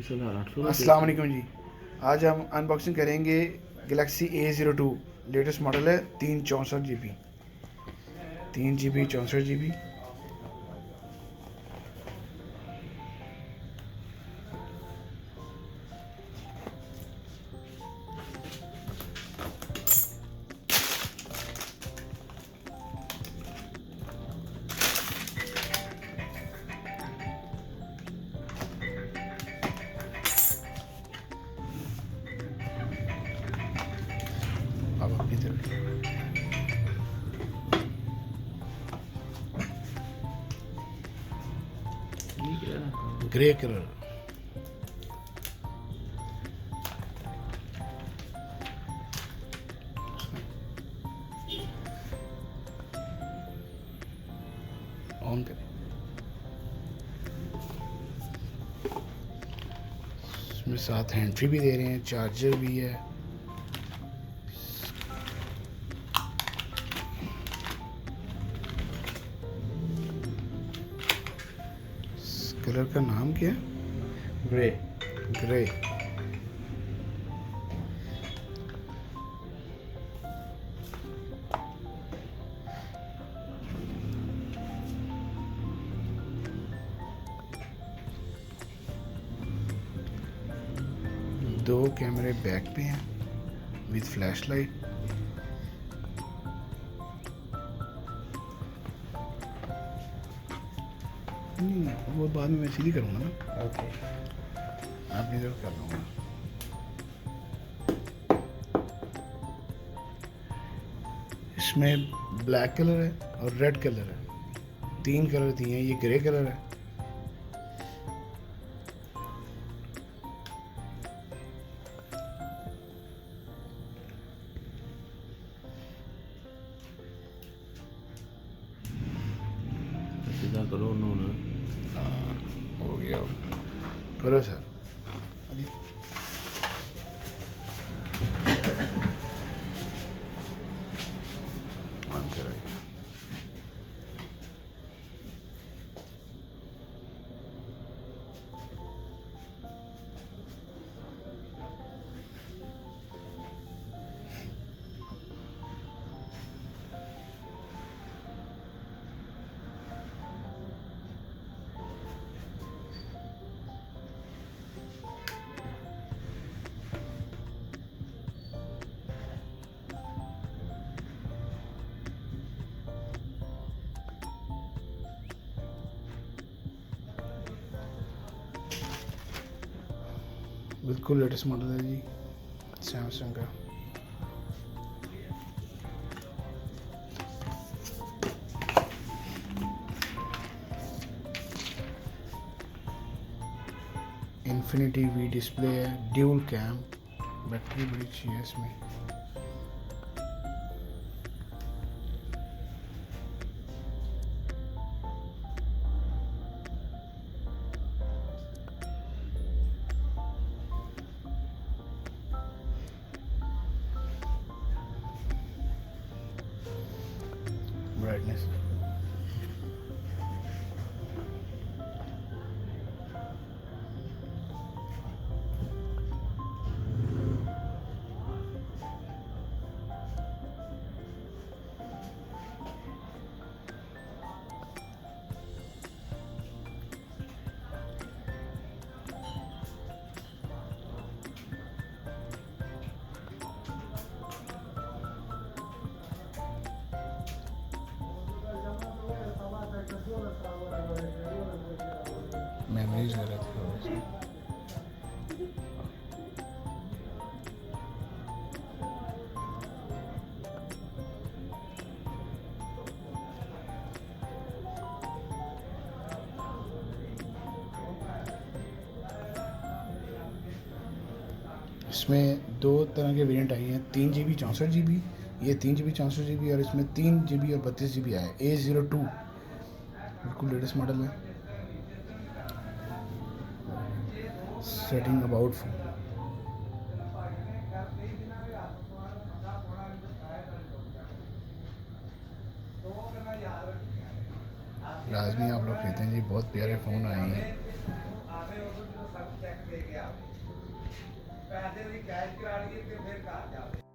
अस्सलाम वालेकुम जी। आज हम अनबॉक्सिंग करेंगे गैलेक्सी A02। लेटेस्ट मॉडल है। 364 GB, 3 GB 64 GB। अब अपनी तरफ ग्रे कलर। ऑन करें। इसमें साथ हैंड फ्री भी दे रहे हैं, चार्जर भी है। इस कलर का नाम क्या है? ग्रे। ग्रे। दो कैमरे बैक पे हैं विद फ्लैश लाइट। वो बाद में मैं सीधी करूँगा ना। ओके। आप इधर कर लूँगा। इसमें ब्लैक कलर है और रेड कलर है। 3 कलर दिए हैं। ये ग्रे कलर है। सीधा करो उन्होंने। हो गया। करो सर। ऑन कराइए। बिल्कुल लेटेस्ट मॉडल है जी, सैमसंग का। इन्फिनिटी वी डिस्प्ले है, ड्यूल कैम, बैटरी बड़ी अच्छी है इसमें। ब्राइटनेस मेमोरीज वगैरह थी। इसमें दो तरह के वेरिएंट आई हैं, 3 GB 64 GB। ये 3 GB 64 GB और इसमें 3 GB और 32 GB आया है। A02 बिल्कुल लेटेस्ट मॉडल है। Setting about phone. लाजमी आप लोग कहते हैं जी बहुत प्यारे फ़ोन आए हैं। ਚੈੱਕ ਦੇ ਕੇ ਆਵੇ ਪੈਸੇ ਦੀ ਕੈਸ਼ ਕਰਾ ਲਈਏ ਤੇ ਫਿਰ ਘਰ ਜਾਵੇ